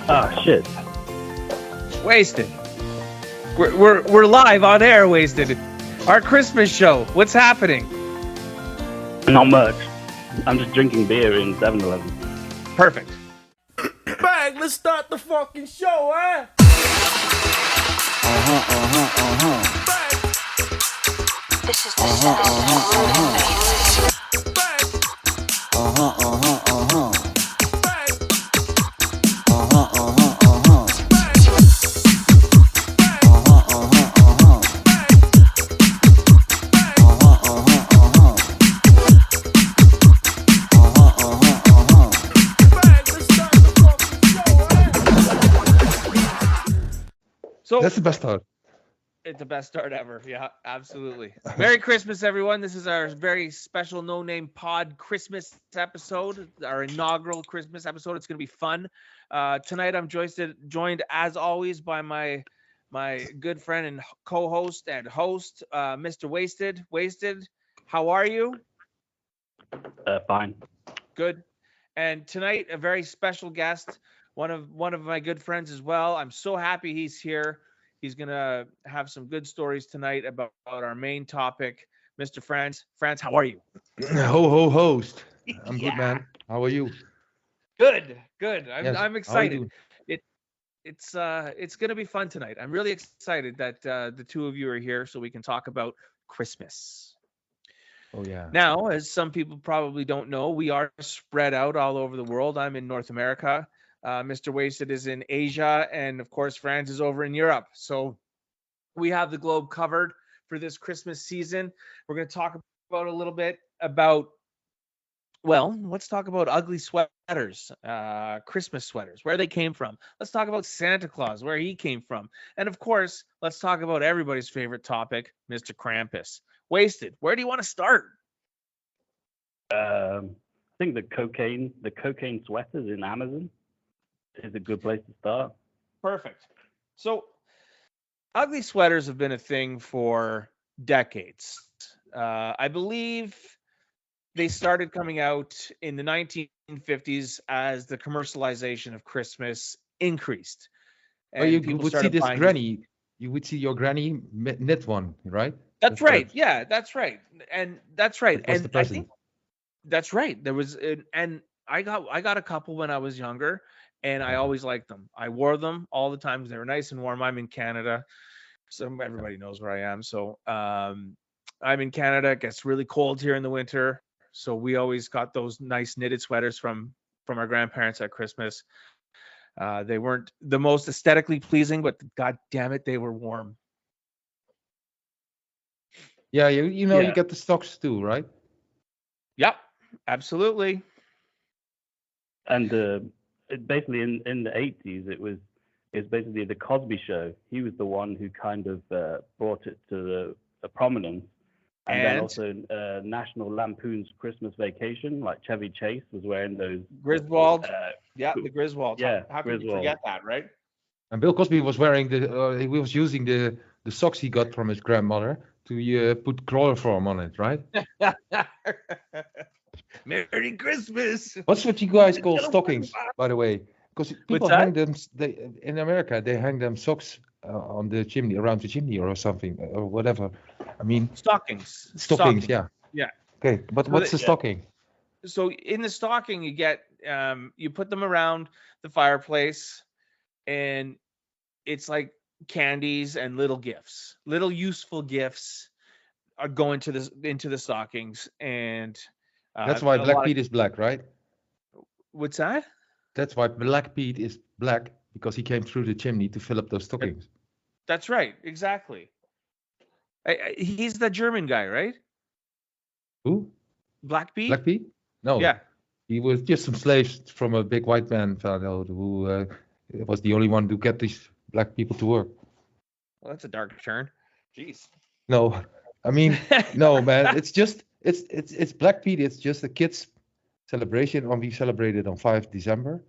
Ah, shit. Wasted. We're live on air, Wasted. Our Christmas show. What's happening? Not much. I'm just drinking beer in 7-Eleven. Perfect. Bang, let's start the fucking show, eh? This is the sound of rooting bases. So That's the best start. it's the best start ever. Yeah, absolutely. Merry Christmas, everyone. This is our very special No Name Pod Christmas episode, our inaugural Christmas episode. It's going to be fun. Tonight, I'm joined as always by my good friend and co-host and host, Mr. Wasted. Wasted, how are you? Fine. Good. And tonight, a very special guest, one of my good friends as well. I'm so happy he's here. He's gonna have some good stories tonight about our main topic, Mr. Frans. Frans, how are you? Ho ho host. I'm Yeah. good, man. How are you? Good. Yes, I'm how are you excited. doing? It's gonna be fun tonight. I'm really excited that the two of you are here so we can talk about Christmas. Oh yeah. Now, as some people probably don't know, we are spread out all over the world. I'm in North America. Mr. Wasted is in Asia, and of course, Frans is over in Europe. So we have the globe covered for this Christmas season. We're going to talk about a little bit about, well, let's talk about ugly sweaters, Christmas sweaters, where they came from. Let's talk about Santa Claus, where he came from. And of course, let's talk about everybody's favorite topic, Mr. Krampus. Wasted, where do you want to start? I think the cocaine sweaters in Amazon is a good place to start. Perfect. So, ugly sweaters have been a thing for decades. I believe they started coming out in the 1950s as the commercialization of Christmas increased. Oh, And you people would see started this buying. granny. You would see your granny knit one, right? That's right. correct. Yeah, that's right. And that's right. That was And the I present. think that's right. There was and I got a couple when I was younger, and I always liked them. I wore them all the time. They were nice and warm. I'm in Canada, so everybody knows where I am. So I'm in Canada. It gets really cold here in the winter, so we always got those nice knitted sweaters from our grandparents at Christmas. They weren't the most aesthetically pleasing, but god damn it, they were warm. Yeah, you know Yeah. you get the stocks too, right? Yep, absolutely. And basically in the 80s, it's basically the Cosby Show. He was the one who kind of brought it to the prominence. And then And also National Lampoon's Christmas Vacation, like Chevy Chase was wearing those. Griswold. Uh, Yeah, the Griswold. Yeah, How can you Griswold. forget that, right? And Bill Cosby was wearing he was using the socks he got from his grandmother to put chloroform on it, right? Merry Christmas. What's what you guys call stockings, by the way? Because people that? hang them. In America they hang them socks on the chimney, around the chimney, or something, or whatever. I mean, Stockings. stockings. Yeah. Yeah. Okay, but So what's the yeah. stocking? So in the stocking, you get you put them around the fireplace, and it's like candies and little gifts, little useful gifts are going into the stockings. And That's why a Black lot of- Pete is black, right? What's that? That's why Black Pete is black, because he came through the chimney to fill up those stockings. That's right. Exactly. He's the German guy, right? Who? Black Pete. Black Pete? No. Yeah. He was just some slaves from a big white man family who was the only one to get these black people to work. Well, that's a dark turn. Jeez. No, I mean, no, man. It's just it's Black Pete. It's just a kids' celebration. We celebrate it on 5 December,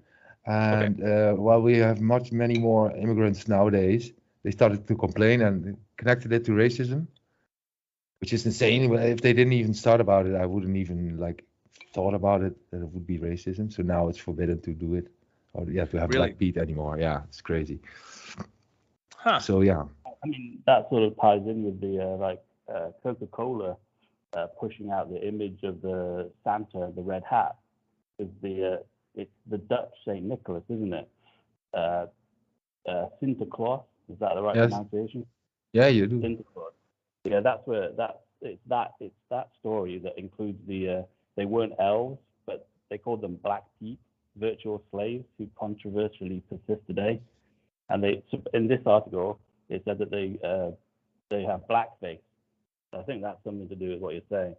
and while we have many more immigrants nowadays, they started to complain and connected it to racism, which is insane. If they didn't even start about it, I wouldn't even thought about it that it would be racism. So now it's forbidden to do it or you have to have Really? Black Pete anymore. Yeah, it's crazy. Huh. So yeah, I mean, that sort of ties in with the Coca-Cola pushing out the image of the Santa, the red hat, because it's the Dutch Saint Nicholas, isn't it? Sinterklaas, is that the right yes, pronunciation? yeah, you do. Sinterklaas. Yeah, that's where it's that story that includes they weren't elves, but they called them Black Pete, virtual slaves who controversially persist today. And in this article it said that they have blackface. I think that's something to do with what you're saying.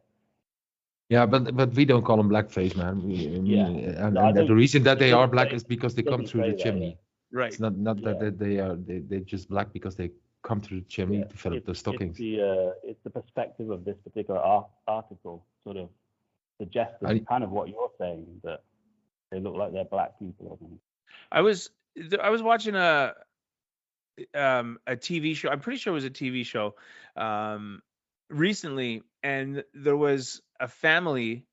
Yeah, but we don't call them blackface, man. Yeah. And, No, I and the don't. reason that It they are doesn't black say. is because they It come doesn't through the say that. chimney. Right. It's not Yeah. that they're just black because they come through the chimney Yeah. to fill up the stockings. It's the perspective of this particular article sort of suggesting I- kind of what you're saying, that they look like they're black people or something. I was watching a TV show. I'm pretty sure it was a TV show recently, and there was a family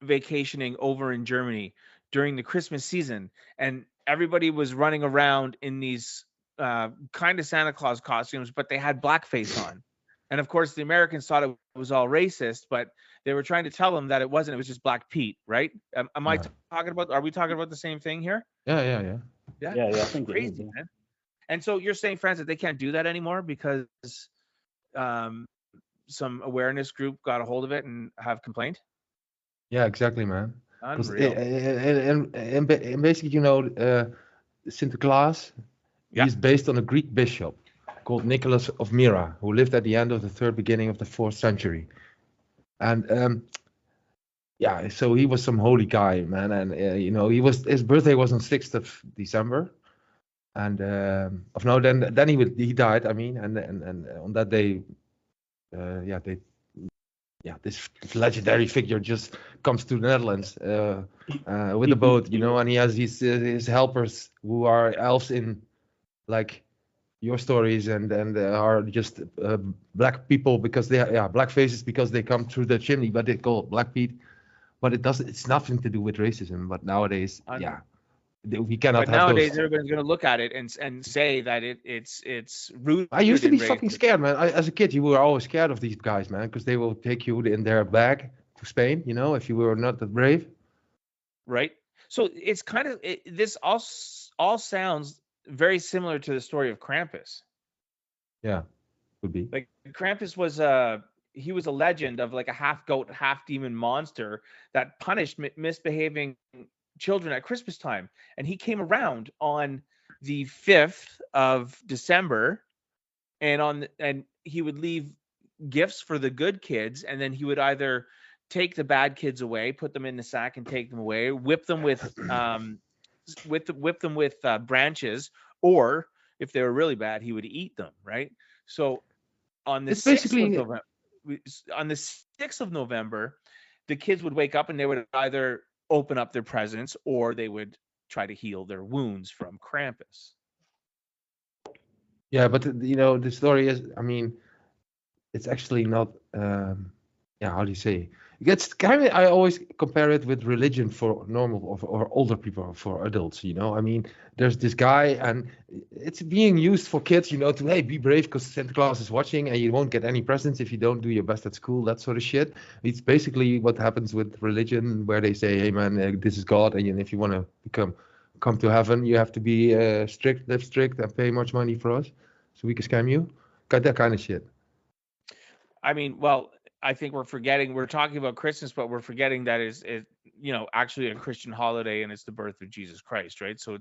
vacationing over in Germany during the Christmas season, and everybody was running around in these kind of Santa Claus costumes, but they had blackface on. And of course, the Americans thought it was all racist, but they were trying to tell them that it wasn't. It was just Black Pete, right? Am I Yeah. talking about? Are we talking about the same thing here? Yeah. Yeah, I think it is. Crazy, man. And so you're saying, Frans, that they can't do that anymore because some awareness group got a hold of it and have complained? Yeah, exactly, man. 'Cause Unreal. and basically, Sinterklaas, Yeah. he's based on a Greek bishop called Nicholas of Myra, who lived at the end of the 3rd, beginning of the 4th century. And yeah, so he was some holy guy, man. And his birthday was on 6th of December. And then he died. I mean, and on that day, this legendary figure just comes to the Netherlands with a boat, and he has his helpers who are elves in like your stories and are just black people because black faces because they come through the chimney, but they call it Black Pete. But it's nothing to do with racism. But nowadays, we cannot But have nowadays, those. everybody's going to look at it and say that it's rooted. I used to be in fucking racism. scared, man. As a kid, you were always scared of these guys, man, because they will take you in their bag to Spain, if you were not that brave. Right. So it's kind of this all sounds very similar to the story of Krampus. Yeah, could be. Like Krampus was he was a legend of like a half goat, half demon monster that punished misbehaving children at Christmas time. And he came around on the 5th of December, and he would leave gifts for the good kids, and then he would either take the bad kids away, put them in the sack and take them away, whip them with branches, or if they were really bad, he would eat them, right? So on the It's 6th of basically- November, the kids would wake up and they would either open up their presents or they would try to heal their wounds from Krampus. Yeah, but the story is, I mean, it's actually not. How do you say? It's kind of, I always compare it with religion for normal or older people, for adults. I mean, there's this guy, and it's being used for kids. To hey, be brave because Santa Claus is watching, and you won't get any presents if you don't do your best at school. That sort of shit. It's basically what happens with religion, where they say, hey man, this is God, and if you want to come to heaven, you have to be live strict, and pay much money for us, so we can scam you. Got that kind of shit. I mean, well, I think we're talking about Christmas, but we're forgetting that is actually a Christian holiday, and it's the birth of Jesus Christ, right? So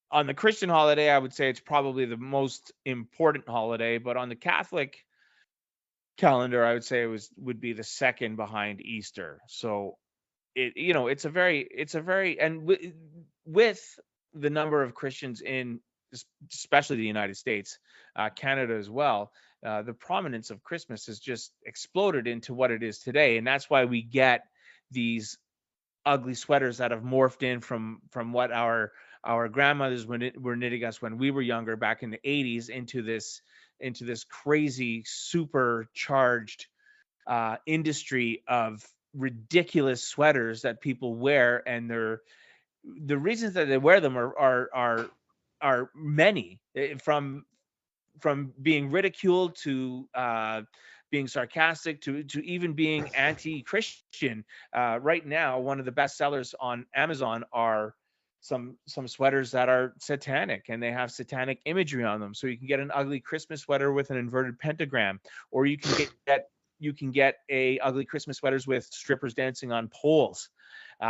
on the Christian holiday, I would say it's probably the most important holiday, but on the Catholic calendar, I would say would be the second behind Easter. So it's a very and with the number of Christians in especially the United States, Canada as well, the prominence of Christmas has just exploded into what it is today. And that's why we get these ugly sweaters that have morphed in from what our grandmothers were knitting us when we were younger back in the 80s into this crazy supercharged industry of ridiculous sweaters that people wear, and they're the reasons that they wear them are many, from being ridiculed to being sarcastic to even being anti-Christian. Right now, one of the best sellers on Amazon are some sweaters that are satanic, and they have satanic imagery on them. So you can get an ugly Christmas sweater with an inverted pentagram, or you can get a ugly Christmas sweaters with strippers dancing on poles,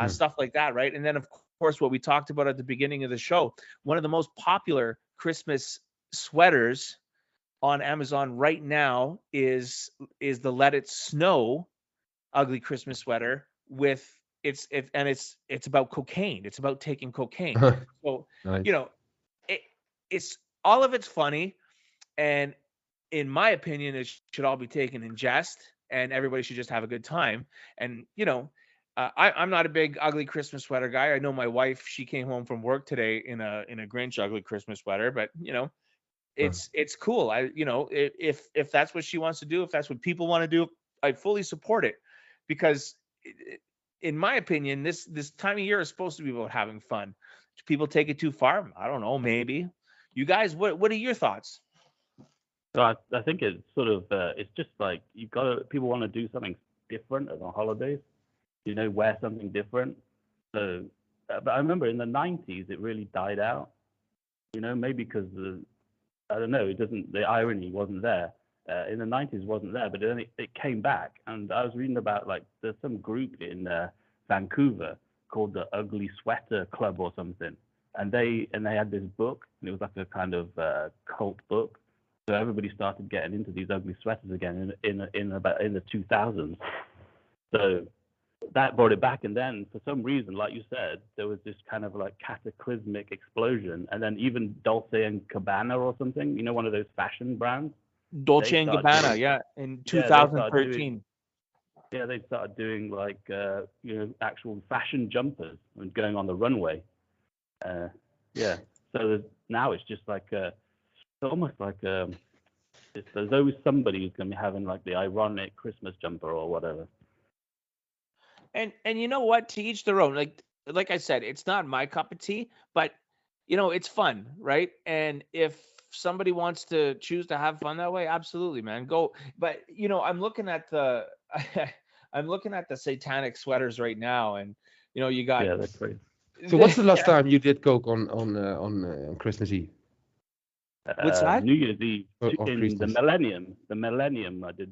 stuff like that, right? And then of course, what we talked about at the beginning of the show, one of the most popular Christmas sweaters on Amazon right now is the Let It Snow ugly Christmas sweater with it's about cocaine. It's about taking cocaine. So Nice. it's all of it's funny, and in my opinion, it should all be taken in jest, and everybody should just have a good time. And I'm not a big ugly Christmas sweater guy. I know my wife, she came home from work today in a Grinch ugly Christmas sweater, but it's cool. If that's what she wants to do, if that's what people want to do, I fully support it, because in my opinion, this time of year is supposed to be about having fun. Do people take it too far? I don't know, maybe. You guys, what are your thoughts? So I think it's sort of it's just like people want to do something different on holidays, wear something different. So but I remember in the 90s it really died out, maybe because I don't know, the irony wasn't there. In the 90s wasn't there, but then it came back. And I was reading about, like, there's some group in Vancouver called the Ugly Sweater Club or something. And they had this book, and it was like a kind of cult book. So everybody started getting into these ugly sweaters again in the 2000s. So that brought it back. And then for some reason, like you said, there was this kind of like cataclysmic explosion. And then even Dolce and Gabbana or something, one of those fashion brands. Dolce and Gabbana, in 2013. They started doing like actual fashion jumpers and going on the runway. So now it's just like almost like there's always somebody who's going to be having like the ironic Christmas jumper or whatever. And you know what? To each their own. Like I said, it's not my cup of tea, but it's fun, right? And if somebody wants to choose to have fun that way, absolutely, man, go. But I'm looking at the satanic sweaters right now, and you got. Yeah, that's great. So what's the last time you did coke on Christmas Eve? What's that? New Year's Eve in Christmas. the millennium I did.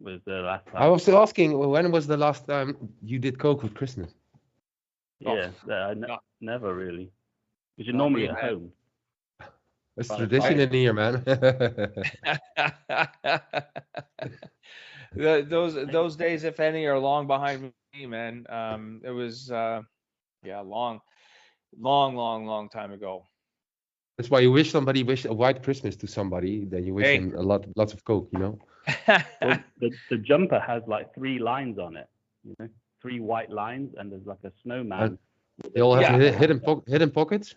Was the last time. I was still asking, when was the last time you did coke with Christmas? Yeah, never really. Because you're normally at home. It's tradition in here, man. Those days, if any, are long behind me, man. It was long time ago. That's why you wish a white Christmas to somebody, then you wish him lots of coke, Well, the jumper has like 3 lines on it, 3 white lines, and there's like a snowman. They all have hidden pockets.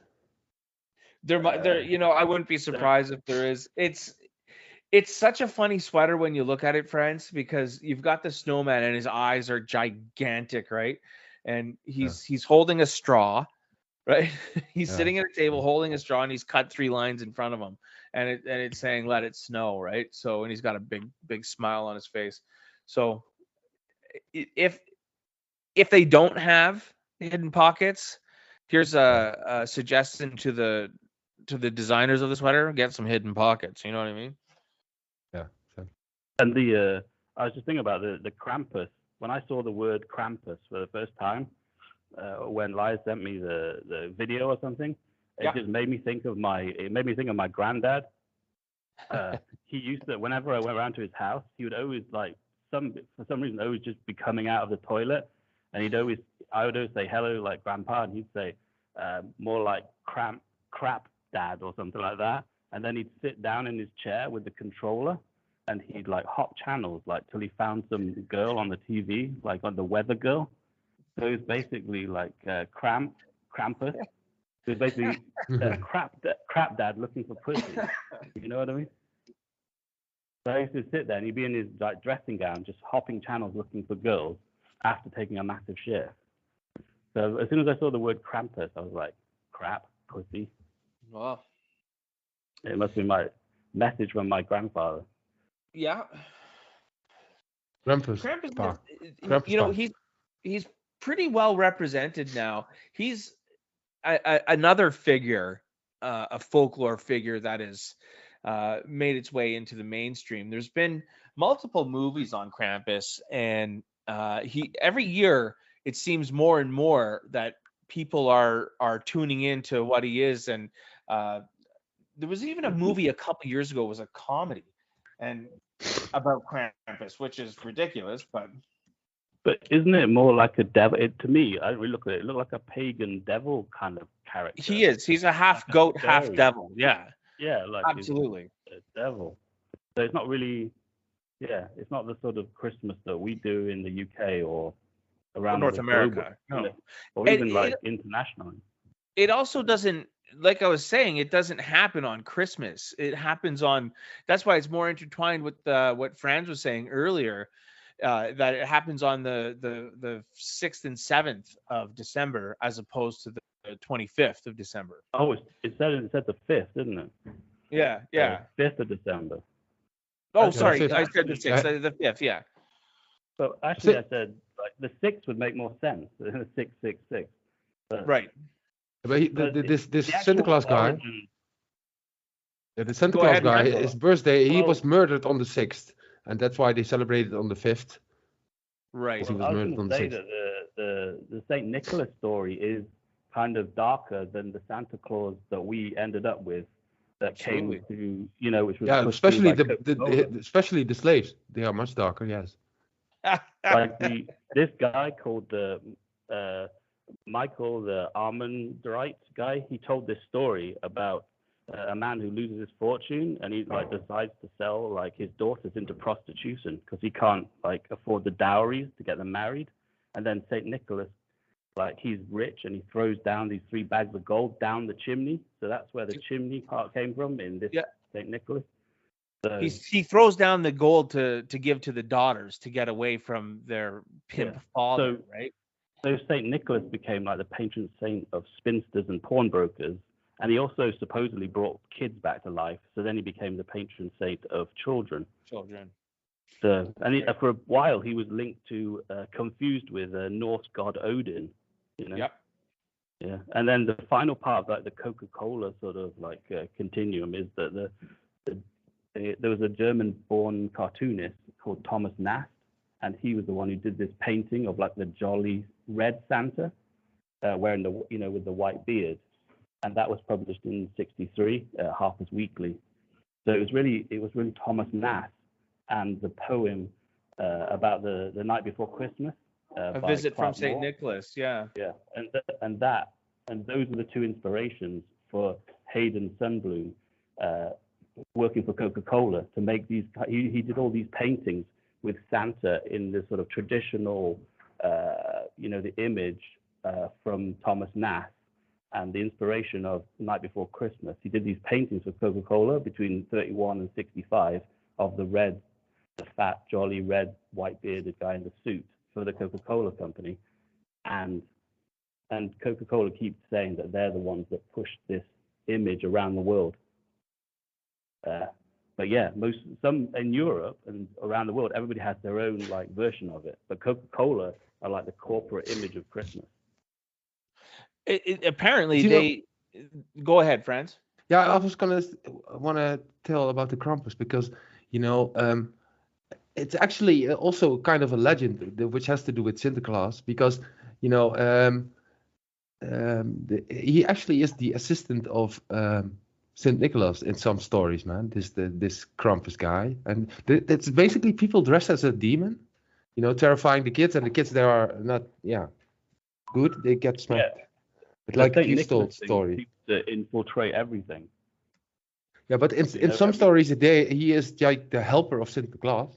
There, I wouldn't be surprised if there is. It's such a funny sweater when you look at it, Frans, because you've got the snowman and his eyes are gigantic, right? And he's holding a straw, right? He's sitting at a table holding a straw, and he's cut 3 lines in front of him, and it's saying "Let it snow," right? So, and he's got a big smile on his face. So, if they don't have hidden pockets, here's a suggestion to the designers of the sweater: get some hidden pockets. You know what I mean? Yeah. And I was just thinking about the Krampus. When I saw the word Krampus for the first time, when Liza sent me the video or something, it just made me think of my granddad. He used to, whenever I went around to his house, he would always for some reason always just be coming out of the toilet, and I would always say hello, like grandpa, and he'd say more like crap dad or something like that, and then he'd sit down in his chair with the controller, and he'd like hop channels like till he found some girl on the TV, like on the Weather Girl. So it was basically like Krampus. It was basically crap dad looking for pussy. You know what I mean? So I used to sit there, and he'd be in his like dressing gown, just hopping channels looking for girls after taking a massive shit. So as soon as I saw the word Krampus, I was like, crap, pussy. Wow. It must be my message from my grandfather. Yeah. Krampus. Krampus, Pa. you know, Krampus. he's pretty well represented now. He's another figure, a folklore figure that has made its way into the mainstream. There's been multiple movies on Krampus, and he every year it seems more and more that people are tuning into what he is. And there was even a movie a couple years ago, it was a comedy and about Krampus, which is ridiculous, but isn't it more like a devil? To me, I don't really look at it. It looked like a pagan devil kind of character. he is. He's a half Like a goat, half fairy. devil. Yeah, Yeah, like he's absolutely. a devil. So it's not really, it's not the sort of Christmas that we do in the UK or around North the America, global, no. or And even like internationally. It also doesn't, like I was saying, it doesn't happen on Christmas. It happens on. That's why it's more intertwined with what Frans was saying earlier. That it happens on the 6th and 7th of December as opposed to the 25th of December. Oh, it said the 5th, didn't it? Yeah. 5th of December. Oh, Okay. sorry, The I 5th. said the 6th, the 5th, yeah. But actually, I said like the 6th would make more sense than the 666. But, Right. But this the Santa actual Claus guy, origin- the Santa Go Claus ahead, guy, Michael. his birthday, he Well- was murdered on the 6th, and that's why they celebrated on the 5th. Right. He was I was murdered going on to the say 6th. that the Saint Nicholas story is kind of darker than the Santa Claus that we ended up with, that Absolutely. came to, which was Yeah, pushed through especially by Coca-Cola. especially the slaves. They are much darker. Yes. Like this guy called Michael, the Armandrite guy. He told this story about a man who loses his fortune and he like decides to sell like his daughters into prostitution because he can't like afford the dowries to get them married. And then Saint Nicholas, like he's rich and he throws down these 3 bags of gold down the chimney. So that's where the chimney part came from in this Saint Nicholas. So, he throws down the gold to give to the daughters to get away from their pimp father, right? So Saint Nicholas became like the patron saint of spinsters and pawnbrokers, and he also supposedly brought kids back to life. So then he became the patron saint of children. So, and for a while he was linked to, confused with Norse god Odin. Yep. Yeah, and then the final part of like the Coca-Cola sort of like continuum is that there was a German-born cartoonist called Thomas Nast, and he was the one who did this painting of like the jolly red Santa, wearing the with the white beard, and that was published in '63, Harper's Weekly. So it was really Thomas Nast and the poem about the night before Christmas. A by visit from Clark St. Moore. Nicholas, yeah. Yeah, and those are the 2 inspirations for Hayden Sundblom working for Coca-Cola to make these. He did all these paintings with Santa in the sort of traditional, the image from Thomas Nast and the inspiration of Night Before Christmas. He did these paintings for Coca-Cola between 31 and 65 of the fat, jolly, red, white-bearded guy in the suit for the Coca-Cola company. And Coca-Cola keeps saying that they're the ones that pushed this image around the world. But yeah, some in Europe and around the world, everybody has their own like version of it. But Coca-Cola are like the corporate image of Christmas. Apparently, go ahead, Frans. Yeah, I was want to tell about the Krampus because it's actually also kind of a legend which has to do with Santa Claus because he actually is the assistant of Saint Nicholas in some stories, man. This Krampus guy, and it's basically people dressed as a demon, terrifying the kids, and the kids they are not, good. They get smacked. Yeah. But like Saint you Nicholas told story. seems to infiltrate everything. Yeah, but in some stories, he is like the helper of Santa Claus,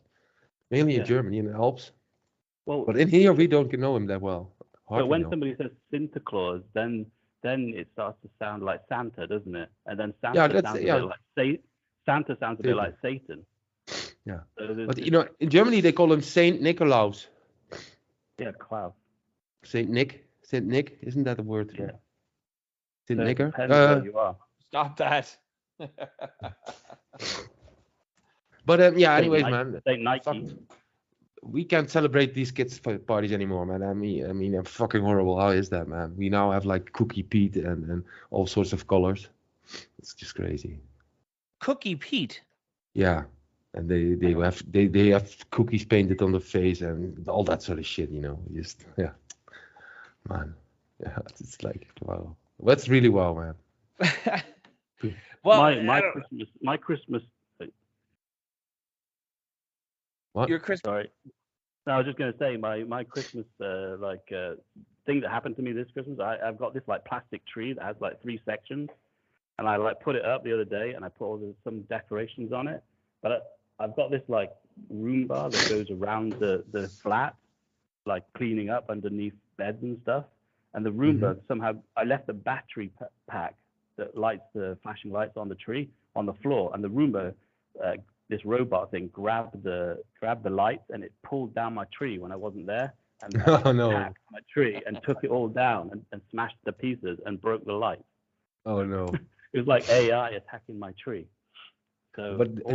mainly in Germany in the Alps. Well, but in here we don't know him that well. But when somebody says Santa Claus, then it starts to sound like Santa, doesn't it? And then Santa sounds a bit like Santa sounds a bit like Satan. Yeah. So but in Germany they call him Saint Nikolaus. Yeah, Klaus. Saint Nick. Saint Nick, isn't that a word? Yeah. Saint So it Nicker. depends where you are. Stop that. But yeah. Saint Anyways, Nike- man. Saint Nike. Fuck, we can't celebrate these kids' parties anymore, man. I mean, I'm fucking horrible. How is that, man? We now have like Cookie Pete and all sorts of colors. It's just crazy. Cookie Pete. Yeah, and they have cookies painted on the face and all that sort of shit. Just yeah, man. Yeah, it's like wow. That's really wow, man. Well, my Christmas. What? your Christmas. Sorry. No, I was just gonna say my Christmas thing that happened to me this Christmas. I've got this like plastic tree that has like 3 sections, and I like put it up the other day, and I put some decorations on it. But I've got this like Roomba that goes around the flat, like cleaning up underneath beds and stuff. And the Roomba somehow I left the battery pack that lights the flashing lights on the tree on the floor, and the Roomba, this robot thing, grabbed the lights and it pulled down my tree when I wasn't there, and Oh no. attacked my tree and took it all down and smashed the pieces and broke the lights. Oh no. It was like AI attacking my tree. So, But I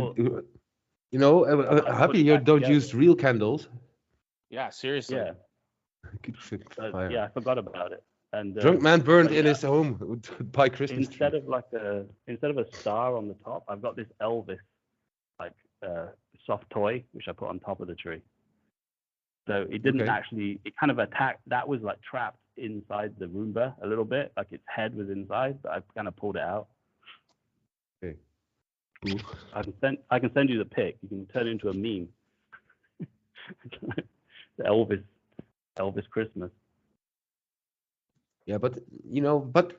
happy put it you back don't together. use real candles. Yeah, seriously. yeah, Good fire. yeah, I forgot about it. And Drunk man burned but in yeah. his home by Christmas tree. instead of a star on the top, I've got this Elvis like soft toy which I put on top of the tree. So it didn't Okay. actually. It kind of attacked. That was like trapped inside the Roomba a little bit, like its head was inside, but I kind of pulled it out. Okay. Cool. I can send you the pic. You can turn it into a meme. The Elvis Christmas. Yeah, but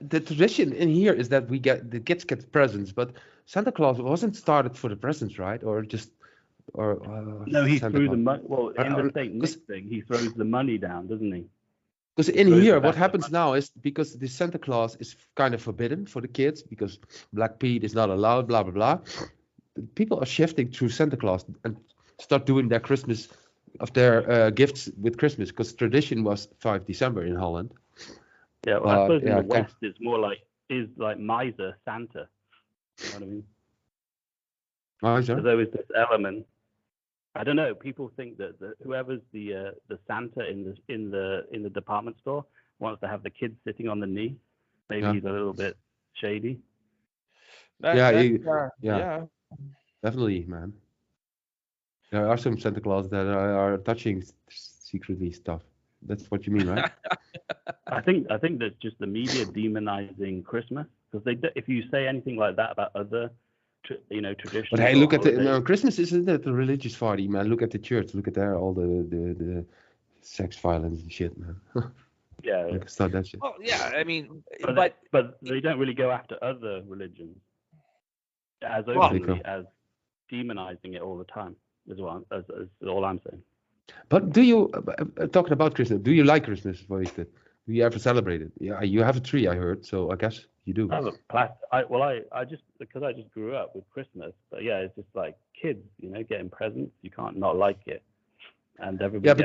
the tradition in here is that the kids get presents, but Santa Claus wasn't started for the presents, right? No, he Santa threw the Claus. money. Well, in the Saint Nick 'cause- thing, he throws the money down, doesn't he? Because in throws here, it what back happens to now is because the Santa Claus is kind of forbidden for the kids because Black Pete is not allowed, blah blah blah. People are shifting to Santa Claus and start doing their Christmas of their gifts with Christmas because tradition was 5 December in Holland. Yeah, well, I suppose yeah, in the West it's more like miser Santa. You know what I mean? Miser? There's always this element. I don't know. People think that whoever's the Santa in the department store wants to have the kids sitting on the knee. Maybe Yeah. he's a little bit shady. Yeah. Definitely, man. There are some Santa Claus that are touching secretly stuff. That's what you mean, right? I think that's just the media demonizing Christmas because if you say anything like that about other traditions. But hey, or look at holidays, Christmas isn't that a religious party, man? Look at the church. Look at there all the sex violence and shit, man. yeah, Like, start that shit. Well, yeah. I mean, but they don't really go after other religions as Well, openly as demonizing it all the time. Is all I'm saying. But do you talking about Christmas? Do you like Christmas? Wasted? Do you ever celebrate it? Yeah, you have a tree, I heard. So I guess you do. I have I just because I just grew up with Christmas. But yeah, it's just like kids, getting presents. You can't not like it, and everybody.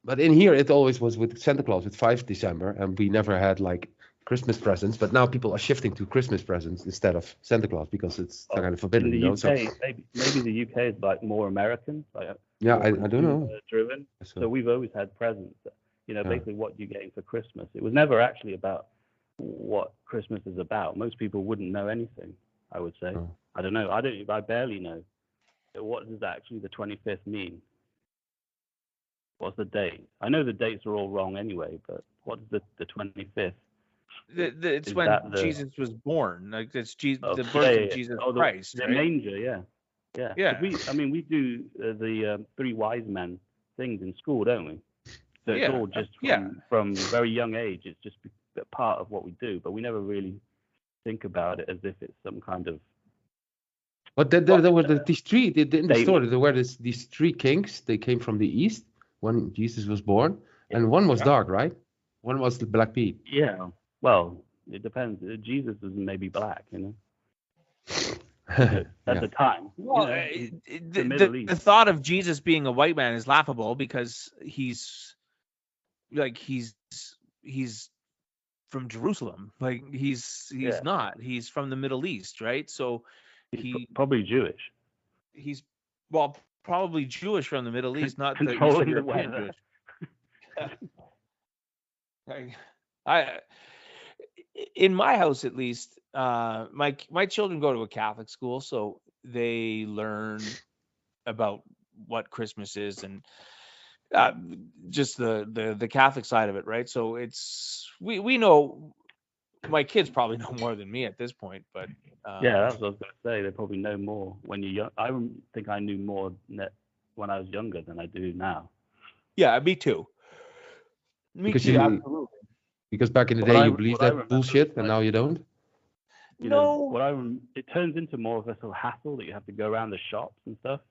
But in here it always was with Santa Claus with 5 December, and we never had like Christmas presents. But now people are shifting to Christmas presents instead of Santa Claus because it's kind of forbidden. In the UK, So maybe the UK is like more American. Like, yeah, I more don't know. Driven. So- So we've always had presents. Basically what you're getting for Christmas. It was never actually about what Christmas is about. Most people wouldn't know anything, I would say. Oh. I don't know. I barely know. What does actually the 25th mean? What's the date? I know the dates are all wrong anyway, but what is the 25th? it's Is when that the- Jesus was born. Like it's Jesus, Oh, the birth yeah, of yeah. Jesus Oh, Christ. The right? manger, yeah. Yeah. Yeah. We do the 3 wise men things in school, don't we? So it's Yeah, all just yeah. from very young age. It's just a part of what we do, but we never really think about it as if it's some kind of. But there were these three in the They- story. There were these 3 kings. They came from the east when Jesus was born, and one was dark, right? One was the Black Pete. Yeah. Well, it depends. Jesus is maybe black, at the time. Well, the Middle the East. thought of Jesus being a white man is laughable because he's like he's from Jerusalem. Like he's Yeah. not. He's from the Middle East, right? So He's probably Jewish. he's well probably Jewish from the Middle East, not the Eastern Controlling the European weather. Jewish. I in my house at least, my children go to a Catholic school, so they learn about what Christmas is and just the Catholic side of it, right? So it's we know my kids probably know more than me at this point, but Yeah, that's what I was going to say. They probably know more when you're young. I think I knew more when I was younger than I do now. yeah, me too. Me Because too, you- absolutely. Because back in the What day I- you believed what I that remember bullshit, is, and like, now you don't. You No. know, it turns into more of a sort of hassle that you have to go around the shops and stuff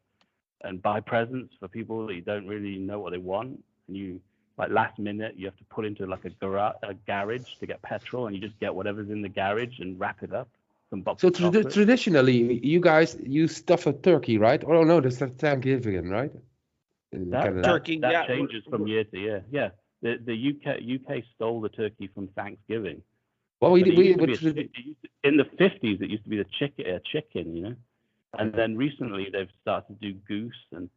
and buy presents for people that you don't really know what they want. And you, like last minute, you have to pull into like a garage to get petrol, and you just get whatever's in the garage and wrap it up. Some box So of chocolate. traditionally, you guys stuff a turkey, right? Oh no, that's Thanksgiving, right? In Canada. Turkey, that yeah. changes from year to year. Yeah, the UK stole the turkey from Thanksgiving. Well, But it used to we be in the 50s, it used to be a chicken, you know, and then recently they've started to do goose and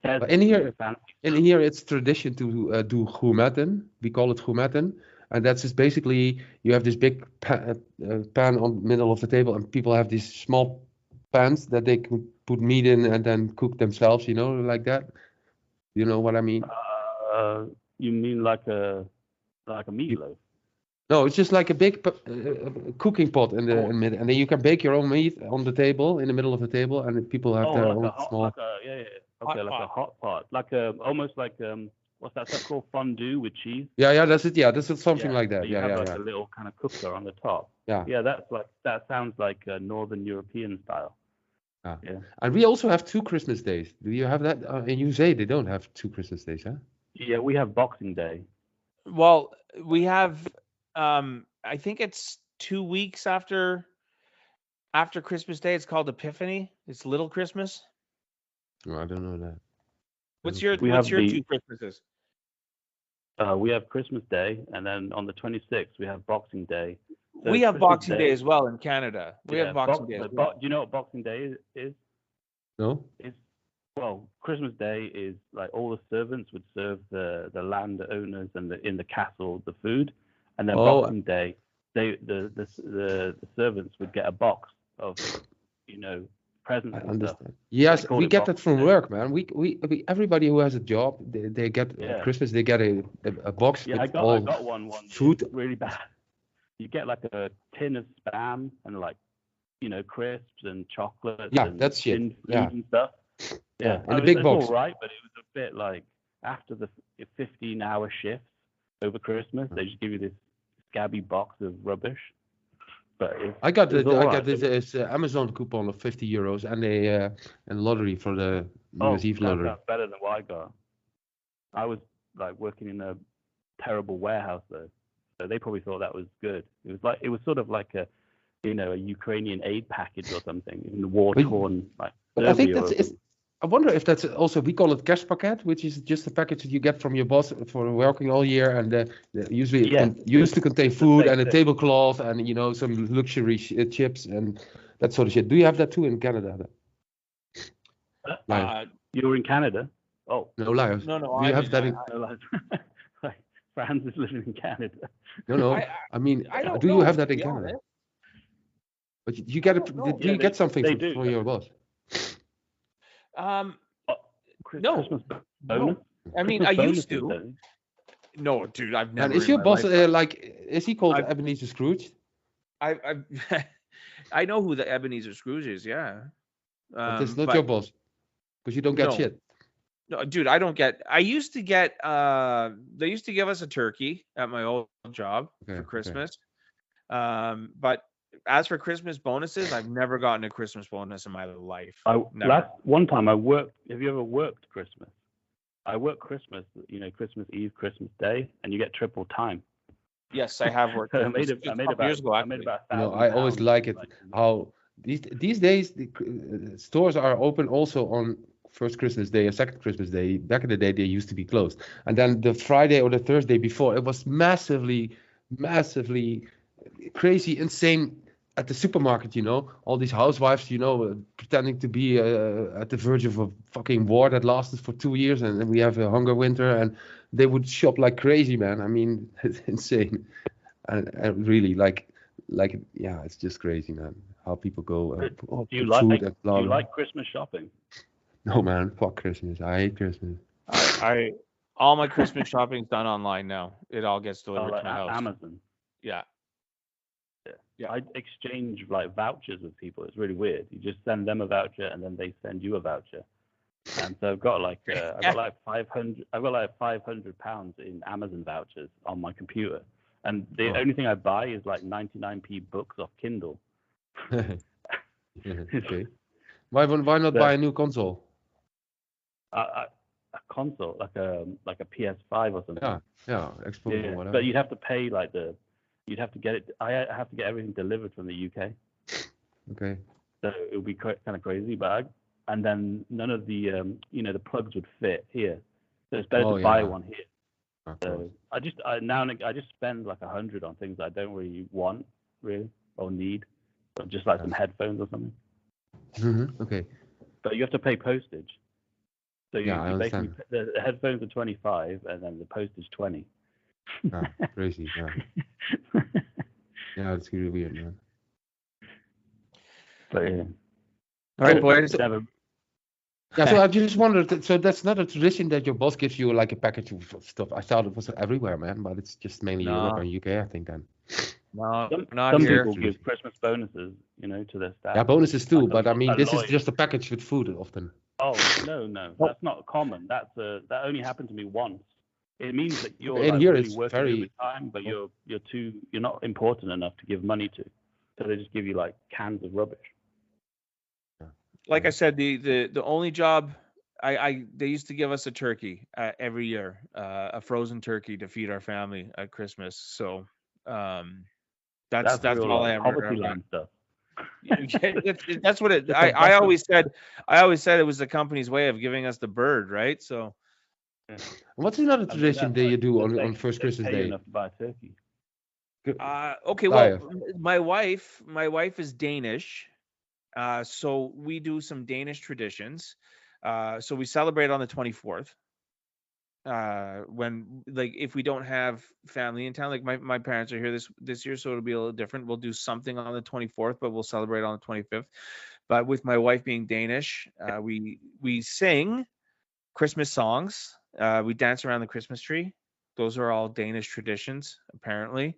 pheasant. in here- fancy in here it's tradition to do gourmetten. We call it gourmetten, and that's just basically you have this big pan on the middle of the table, and people have these small pans that they could put meat in and then cook themselves, you know, like that. You know what I mean? You mean like a meatloaf? No, it's just like a big cooking pot in the middle, and then you can bake your own meat on the table, in the middle of the table, and people have their own small. Okay, Hot like a pot. hot pot, like almost like what's that stuff called? Fondue with cheese. Yeah, that's it. Yeah, this is something Yeah, like that. so you Yeah, have yeah, like yeah. a little kind of cooker on the top. Yeah. Yeah, that sounds like a Northern European style. Ah. Yeah. And we also have 2 Christmas days. Do you have that? In USA, they don't have 2 Christmas days, huh? Yeah, we have Boxing Day. Well, we have I think it's 2 weeks after Christmas Day. It's called Epiphany. It's Little Christmas. No, I don't know that. What's your We what's have your the- 2 Christmases? We have Christmas Day, and then on the 26th we have Boxing Day. So We have Christmas Boxing Day as well in Canada. We yeah, have Boxing Day as well. Do you know what Boxing Day is? No? Well, Christmas Day is like all the servants would serve the landowners and in the castle the food, and then Oh. Boxing Day, the servants would get a box of, you know, presents I and understand. stuff. Yes, They call we it get that Boxing from Day. work, man. We everybody who has a job, they get Yeah. Christmas. They get a box Yeah, I with got all one once. food. It's really bad. You get like a tin of Spam and like, you know, crisps and chocolates. Yeah, and that's shit. tinned food Yeah. and stuff. Yeah, in a big it's box. all right, but it was a bit like after the 15-hour shifts over Christmas, they just give you this scabby box of rubbish. But I got it's all I right. got this Amazon coupon of €50 and a lottery for the New Year's Eve lottery. That's better than what I got. I was like working in a terrible warehouse though, so they probably thought that was good. It was sort of like a, you know, a Ukrainian aid package or something in the war-torn like. But I think Serbia that's I wonder if that's also, we call it kerstpakket, which is just a package that you get from your boss for working all year, and usually it used to contain food and a tablecloth and, you know, some luxury chips and that sort of shit. Do you have that too in Canada? You're in Canada? Oh. No, Lars. No, Do you have that in? Like, Frans is living in Canada. No. I mean, do you have that in Canada? But you get it. Do you get something from your boss? No. Christmas bonus? I mean, I used to. No, dude, I've never. And is your boss is he called Ebenezer Scrooge? I know who the Ebenezer Scrooge is. Yeah. But it's not your boss, because you don't get shit. No, dude, I don't get. I used to get. They used to give us a turkey at my old job for Christmas. But as for Christmas bonuses, I've never gotten a Christmas bonus in my life. One time I worked. Have you ever worked Christmas? I worked Christmas. You know, Christmas Eve, Christmas Day, and you get triple time. Yes, I have worked. I made about years ago. I always like it how these days the stores are open also on first Christmas Day and second Christmas Day, back in the day, they used to be closed. And then the Friday or the Thursday before, it was massively crazy, insane at the supermarket, all these housewives, pretending to be at the verge of a fucking war that lasted for 2 years, and then we have a hunger winter, and they would shop like crazy, man. I mean, it's insane. And really, yeah, it's just crazy, man. How people go Do you put food and blah, do you blah. like Christmas shopping? No, man, fuck Christmas. I hate Christmas. I all my Christmas shopping's done online now. It all gets Oh, delivered like to my house. Amazon. Yeah. Yeah. I exchange like vouchers with people. It's really weird. You just send them a voucher and then they send you a voucher. And so I've got like £500 in Amazon vouchers on my computer. And the only thing I buy is like 99p books off Kindle. Okay. Why not buy a new console? A console, like a PS5 or something. Yeah, Xbox or whatever. But you'd have to pay you'd have to get it. I have to get everything delivered from the UK. Okay. So it would be kind of crazy, and then none of the the plugs would fit here. So it's better to buy one here. So I just spend like 100 on things I don't really want or need, or just like some headphones or something. Mm-hmm. Okay. But you have to pay postage. So you basically understand. the headphones are 25 and then the postage 20. Crazy. Yeah, it's really weird, man. But yeah. All right, boys. Yeah, so I just wondered, so that's not a tradition that your boss gives you like a package of stuff. I thought it was everywhere, man, but it's just mainly Europe and UK, I think, then. No, Some here. people give Christmas bonuses, to their staff. Yeah, bonuses too, Like but I mean, this is lawyer. just a package with food often. Oh no, that's not common. That only happened to me once. It means that you're In here really it's working very- overtime, but you're not important enough to give money to. So they just give you like cans of rubbish. Like I said, the only job they used to give us a turkey every year, a frozen turkey to feed our family at Christmas. So that's real, all like, I ever. poverty line stuff. That's what it. I always said it was the company's way of giving us the bird, right? So. What's another tradition that you do on They first pay Christmas you Day? enough to buy a turkey. Okay, well, my wife is Danish, so we do some Danish traditions. So we celebrate on the 24th. When if we don't have family in town, like my parents are here this year, so it'll be a little different. We'll do something on the 24th, but we'll celebrate on the 25th. But with my wife being Danish, we sing Christmas songs. We dance around the Christmas tree. Those are all Danish traditions, apparently,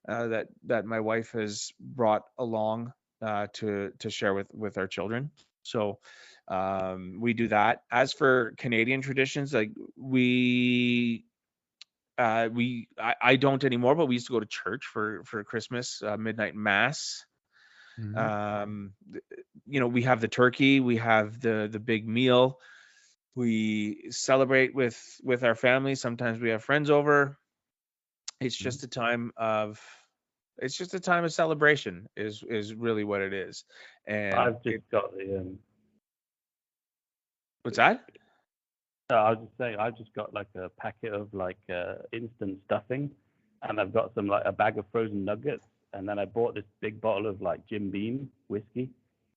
that my wife has brought along to share with our children. So we do that. As for Canadian traditions, like I don't anymore, but we used to go to church for Christmas, midnight mass. Mm-hmm. We have the turkey, we have the big meal. We celebrate with our family. Sometimes we have friends over. It's just a time of celebration is really what it is. And I've just got the what's that? I was just saying, I've just got like a packet of like instant stuffing, and I've got some like a bag of frozen nuggets, and then I bought this big bottle of like Jim Beam whiskey.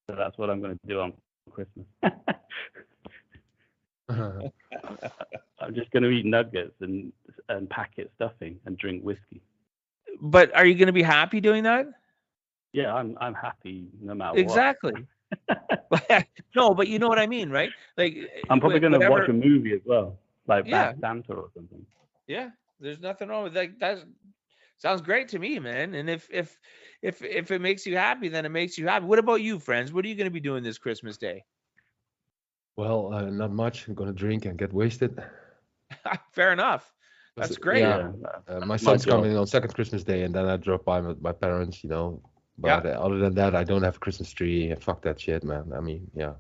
So that's what I'm going to do on Christmas. I'm just going to eat nuggets and packet stuffing and drink whiskey. But are you going to be happy doing that? Yeah, I'm happy no matter Exactly. No, but you know what I mean, right? Like I'm probably going to watch a movie as well, like Yeah. Bad Santa or something. Yeah, there's nothing wrong with that. That sounds great to me, man. And if it makes you happy, then it makes you happy. What about you, friends? What are you going to be doing this Christmas Day? Well, not much. I'm gonna drink and get wasted. Fair enough. That's great. Yeah. My son's coming on second Christmas Day, and then I drop by with my parents, But other than that, I don't have a Christmas tree. Fuck that shit, man. I mean, yeah.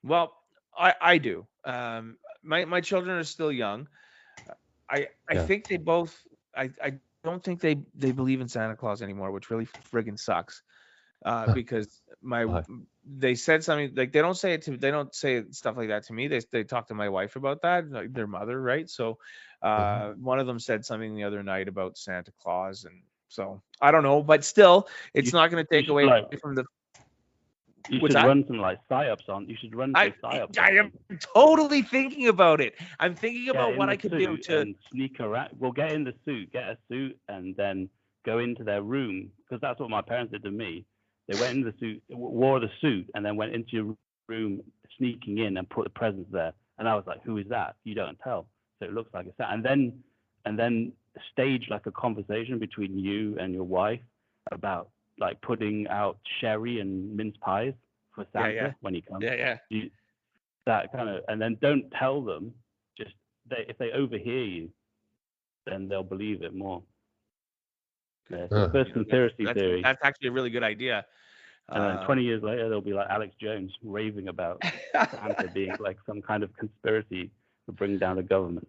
Well, I do. My children are still young. I think they both. I don't think they believe in Santa Claus anymore, which really friggin' sucks. because Why? they said something like they don't say stuff like that to me. They talk to my wife about that, like their mother, right? So one of them said something the other night about Santa Claus, and so I don't know, but still, it's You- not going to you take should, away like, from the. You What's should that? run some like psyops on. You should run some psyops I on am them. totally thinking about it. I'm thinking Get about in what the I could do suit to. and sneak around. Well, get in the suit, get a suit, and then go into their room, because that's what my parents did to me. They went in the suit, wore the suit, and then went into your room, sneaking in and put the presents there. And I was like, "Who is that?" You don't tell, so it looks like it's that. And then stage like a conversation between you and your wife about like putting out sherry and mince pies for Santa Yeah. when he comes. Yeah. That kind of, and then don't tell them. Just if they overhear you, then they'll believe it more. Yeah, so the first conspiracy theory, That's actually a really good idea. and then 20 years later, they'll be like Alex Jones raving about Santa being like some kind of conspiracy to bring down the government.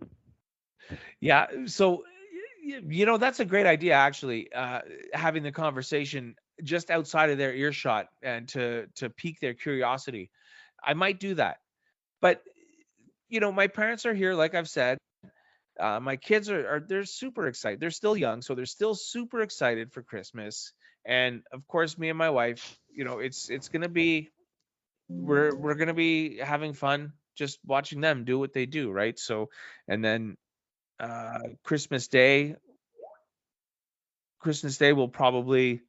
Yeah. So, that's a great idea, actually, having the conversation just outside of their earshot and to pique their curiosity. I might do that. But, my parents are here, like I've said. My kids they're super excited. They're still young, so they're still super excited for Christmas. And of course, me and my wife, it's gonna be we're gonna be having fun just watching them do what they do, right? So, and then Christmas Day we'll probably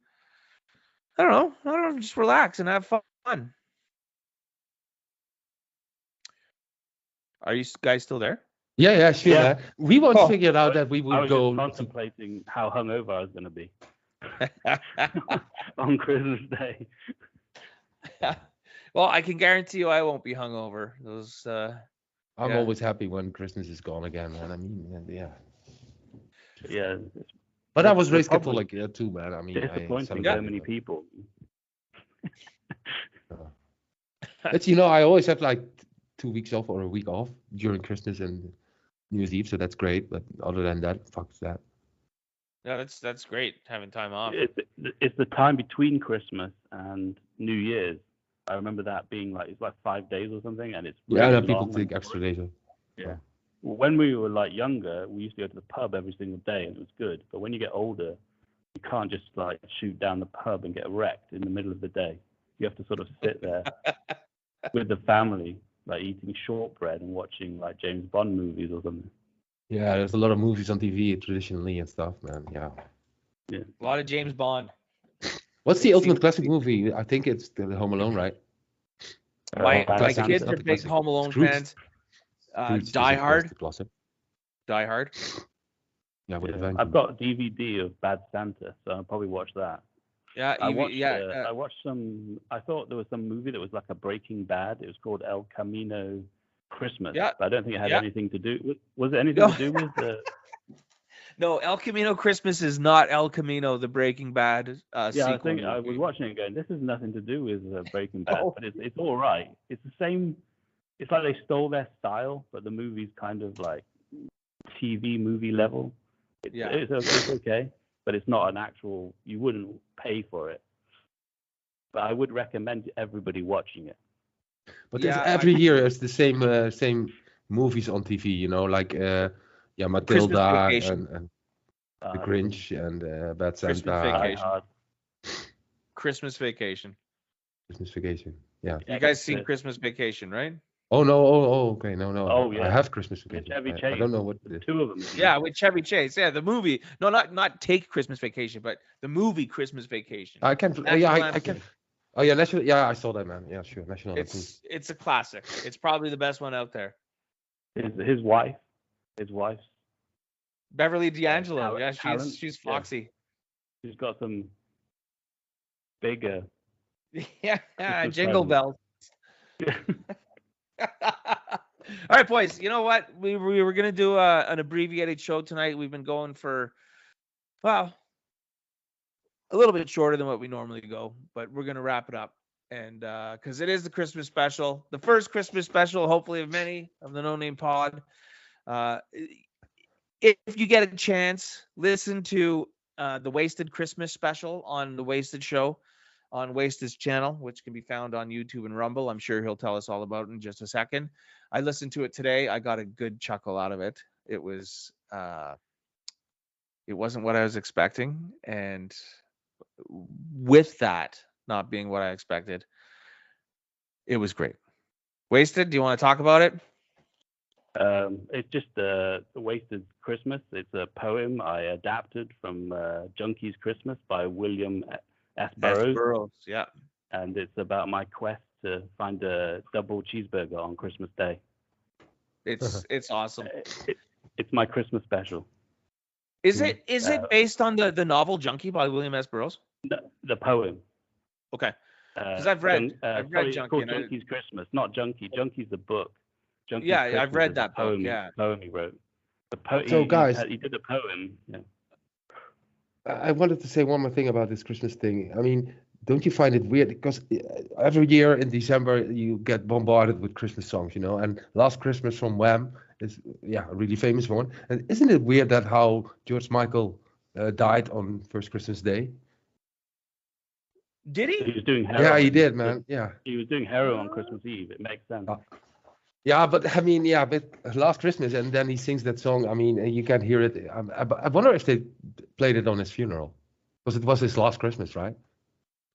I don't know, just relax and have fun. Are you guys still there? Yeah, sure. Yeah. We once Oh. figured out that we I would was go just contemplating how hungover I was going to be on Christmas Day. Well, I can guarantee you I won't be hungover. Those I'm yeah. always happy when Christmas is gone again, man. I mean, yeah. Yeah, But I was We're raised probably Catholic too, man. I mean, I disappointing celebrate so many it. people. It's I always have like 2 weeks off or a week off during Christmas and New Year's Eve, so that's great. But other than that, fuck that. Yeah, that's great having time off. It's the time between Christmas and New Year's. I remember that being like, it's like 5 days or something, and it's Yeah, I really know people long take and extra days off. yeah. When we were like younger, we used to go to the pub every single day, and it was good. But when you get older, you can't just like shoot down the pub and get wrecked in the middle of the day. You have to sort of sit there with the family, like eating shortbread and watching like James Bond movies or something. Yeah, there's a lot of movies on TV traditionally and stuff, man. Yeah. A lot of James Bond. What's the ultimate classic movie? I think it's the Home Alone, right? My classic, kids not are the big classic. Home Alone Scrooge. fans. Scrooge is Die of course Hard. the classic. Die Hard. Yeah, with the I've got a DVD of Bad Santa, so I'll probably watch that. Yeah, I watched some. I thought there was some movie that was like a Breaking Bad. It was called El Camino Christmas. Yeah. But I don't think it had Yeah. anything to do with. Was it anything to do with the? No, El Camino Christmas is not El Camino, the Breaking Bad sequel. I was watching it going, this has nothing to do with Breaking Bad, Oh. but it's all right. It's the same. It's like they stole their style, but the movie's kind of like TV movie level. It's okay, but it's not an actual. You wouldn't pay for it. But I would recommend everybody watching it. But there's every year it's the same movies on TV, like Matilda and The Grinch and Bad Santa. Christmas Vacation. Christmas Vacation. Yeah. You guys seen Christmas Vacation, right? Oh no! Oh okay! No. Oh yeah. I have Christmas Vacation. Chevy Chase. I don't know what it is. Two of them. Yeah, with Chevy Chase. Yeah, the movie. No, not Take Christmas Vacation, but the movie Christmas Vacation. I can. I can. Oh yeah, National. Yeah, I saw that, man. Yeah, sure. National. It's a classic. It's probably the best one out there. His wife. His wife's Beverly D'Angelo. talent. She's foxy. She's got some bigger. Yeah, jingle bells. All right, boys. You know what? We were gonna do an abbreviated show tonight. We've been going for, well, a little bit shorter than what we normally go, but we're gonna wrap it up. And because it is the Christmas special, the first Christmas special, hopefully of many, of the No Name Pod. If you get a chance, listen to the Wasted Christmas special on the Wasted Show on Wasted's channel, which can be found on YouTube and Rumble. I'm sure he'll tell us all about it in just a second. I listened to it today. I got a good chuckle out of it. It wasn't what I was expecting, and with that not being what I expected, it was great. Wasted, do you want to talk about it? It's just the Wasted Christmas. It's a poem I adapted from Junkie's Christmas by William S. Burroughs. Yeah. And it's about my quest to find a double cheeseburger on Christmas Day. It's awesome. It's my Christmas special. Is it based on the novel Junkie by William S. Burroughs? The poem. Okay. Because I've read Junkie. Junkie. It's called Junkie's Christmas, not Junkie. Junkie's the book. Junkie's Yeah, Christmas I've read is that the poem, book. Yeah. Poem he wrote. So, guys, he did a poem. Yeah. I wanted to say one more thing about this Christmas thing. I mean, don't you find it weird? Because every year in December you get bombarded with Christmas songs, you know. And Last Christmas from Wham is a really famous one. And isn't it weird that how George Michael died on first Christmas Day? Did he? He was doing heroin. Yeah, he did, man. Yeah. He was doing heroin on Christmas Eve. It makes sense. Yeah, but I mean, but Last Christmas, and then he sings that song. I mean, you can hear it. I wonder if they played it on his funeral, because it was his last Christmas, right?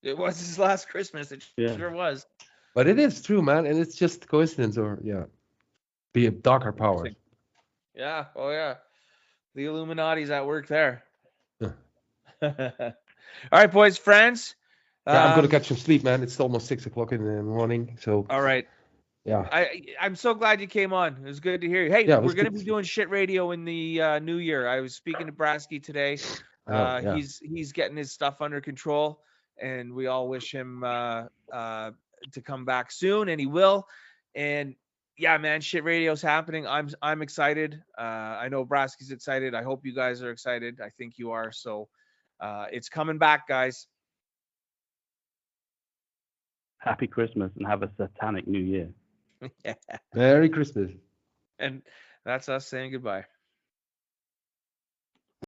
It was his last Christmas. It sure was. But it is true, man, and it's just coincidence, or be a darker power. Yeah. Oh yeah. The Illuminati's at work there. Yeah. All right, boys, friends. Yeah, I'm gonna catch some sleep, man. It's almost 6 o'clock in the morning, so. All right. Yeah. I'm so glad you came on. It was good to hear you. Hey, we're going to be doing shit radio in the new year. I was speaking to Brasky today. He's getting his stuff under control, and we all wish him to come back soon, and he will. And yeah, man, shit radio's happening. I'm excited. I know Brasky's excited. I hope you guys are excited. I think you are. So it's coming back, guys. Happy Christmas and have a satanic New Year. Merry Christmas. And that's us saying goodbye.